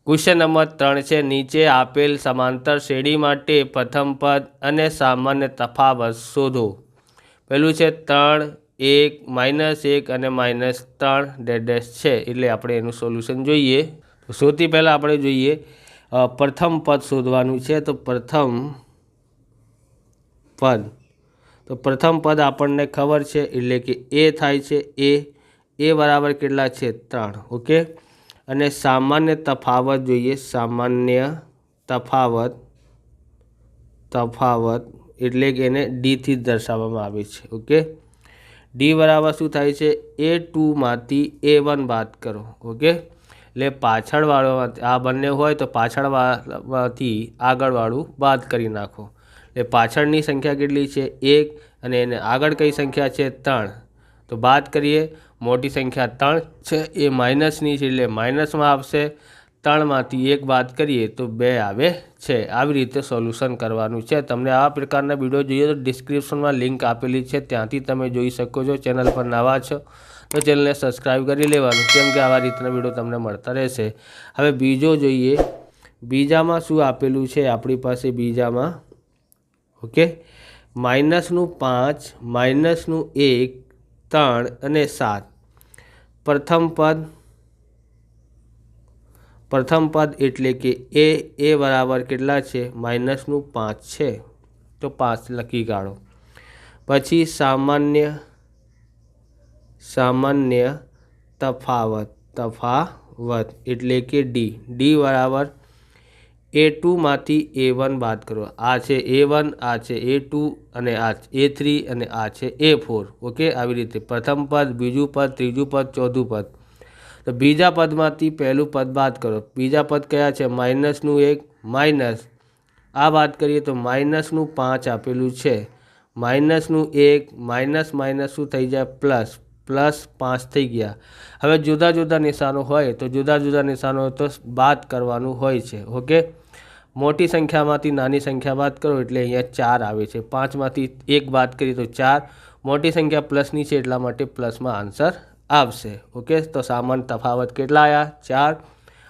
Question number 3 है नीचे apple समांतर श्रेणी माटे प्रथम पद अने सामान्य तफावत शोधो। पहलू है 3 1 -1 अने -3 डेडेस है एटले आपणे एनुं सोल्यूशन जोईए। तो सौथी पहला आपणे जोईए प्रथम पद शोधवानुं छे। तो प्रथम पद आपणने खबर छे एटले के ए थाय छे। ए बराबर केटला छे 3। ओके अने सामान्य तफावत जोईए। सामान्य तफावत एटले के एने डी थी दर्शाववामां आवे छे। ओके डी बराबर शुं थाय छे A2 मांथी A1 बाद करो। ओके एटले पाछळवाळो आ बंने होय तो पाछळमांथी आगळवाळुं बाद करी नाखो। एटले पाछळनी संख्या केटली छे 1 अने एने आगळ कई संख्या छे 3। तो बात करिए मोटी संख्या 3 है ए माइनसनी छे एटले माइनसमां आवशे। 3 मांथी 1 बात करिए तो 2 आवे छे। आवी रीते सोल्यूशन करवानुं छे। तमने आवा प्रकारना विडियो जोईए तो डिस्क्रिप्शन में लिंक आपेली छे त्यांथी तमे जोई शको छो। चेनल पर नवा छो तो चेनल ने सब्सक्राइब करी लेवानुं केम के आवा रीतना विडियो तमने मळता रहेशे। हवे बीजो जोईए। बीजामां शुं आपेलुं छे आपणी पासे बीजामां ओके -5 -1 3 અને 7 प्रथम पद एटले के ए बराबर केटला छे -5 छे तो 5 लखी काढो। पछी सामान्य तफावत एटले के डी बराबर A2 मांथी A1 बात करो। आ छे A1 आ छे A2 अने आ A3 अने आ छे A4। ओके आवी रीते प्रथम पद बीजू पद त्रीजू पद चौथुं पद। तो बीजा पदमांथी पहलू पद बात करो। बीजा पद कया छे -1 माइनस आ बात करिए तो -5 आपेलू छे। -1 माइनस माइनस शुं थई जाय प्लस 5 थई गया। हवे जुदा जुदा निशानो होय तो जुदा जुदा निशानो तो बात करवानुं होय छे। ओके मोटी संख्या मांथी नानी संख्या बात करो एटले अहींया 4 आवे छे। 5 मांथी 1 बात करीए तो 4। मोटी संख्या प्लसनी छे एटला माटे प्लसमां आंसर आवशे। ओके तो सामान्य तफावत केटला आया 4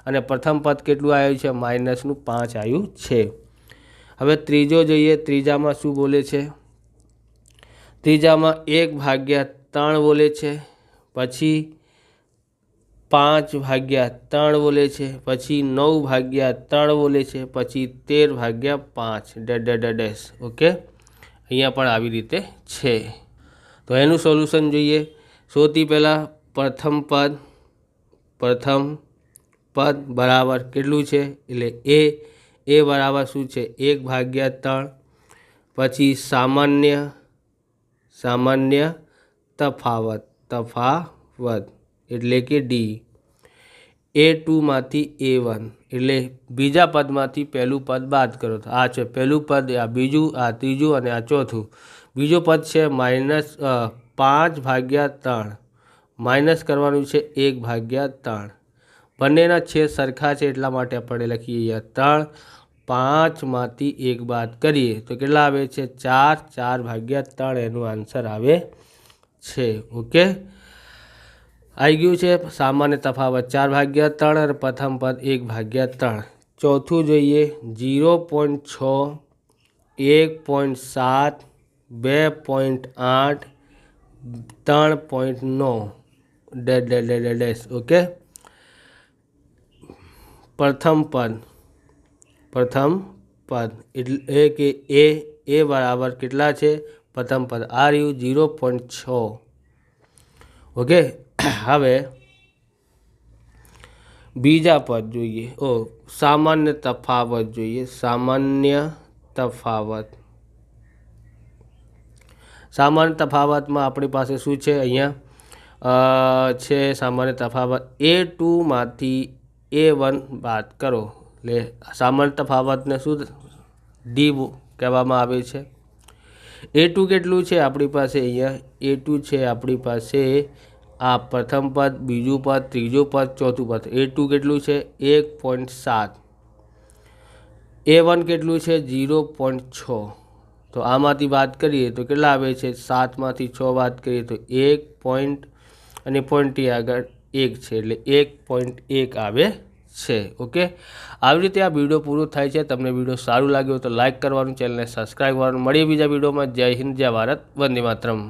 अने प्रथम पद केटलुं आव्युं छे -5 आव्युं छे। हवे त्रीजो जोईए। त्रीजामां शुं बोले छे। त्रीजामां 1/3 बोले छे। पछी 5/3 बोले छे। पछी 9/3 बोले छे। पछी 13/5 डेडेडेडेस। ओके अहींया पण आवी रीते छे। तो एनुं सोल्यूशन जोईए। सौथी पहला प्रथम पद बराबर केटलुं छे एटले ए बराबर शुं छे 1/3। पछी सामान्य तफावत एटले के डी A2 मांथी A1 एटले बीजा पदमांथी पहलू पद बात करो। तो आ छे पहलू पद आ बीजू आ तीजू अने आ चौथुं। बीजो पद छे -5/3 माइनस करवानुं छे 1/3। बंनेना छेद सरखा छे एटला माटे आपणे लखीए 3। 5 मांथी 1 बात करिए तो केटला आवे छे 4। 4/3 एनुं आंसर आवे छे। ओके आई गयुं छे सामान्य तफावत 4/3 और प्रथम पद 1/3। चौथुं जोईए 0.6 1.7 2.8 3.9 डेडेडेडेस। ओके प्रथम पद एटले के ए बराबर केटला छे प्रथम पद आ रह्युं 0.6। ओके हवे बीजा पद जोईए। सामान्य तफावत जोईए। सामान्य तफावत में अपनी पासे शुं छे अहींया छे सामान्य तफावत A2 मांथी A1 बात करो એટલે सामान्य तफावत ने शुं डी कहेवामां आवे छे। A2 केटलुं छे आपणी पासे अहींया A2 छे आपणी पासे आ प्रथम पद बीजू पद त्रीजू पद चौथुं पद। A2 केटलुं छे 1.7। A1 केटलुं छे 0.6। तो आमांथी बात करिए तो केटला आवे छे 7 मांथी 6 बात करिए तो 1 पॉइंट अने पॉइंटनी आगळ 1 छे एटले 1.1 आवे છે. ઓકે, આવી રીતે આ વિડીયો પૂરો થાય છે. તમને વિડીયો સારું લાગ્યું તો લાઇક કરવાનું, ચેનલને સબસ્ક્રાઈબ કરવાનું. મળીએ બીજા વિડીયોમાં. જય હિન્દ, જય ભારત, વંદે માતરમ.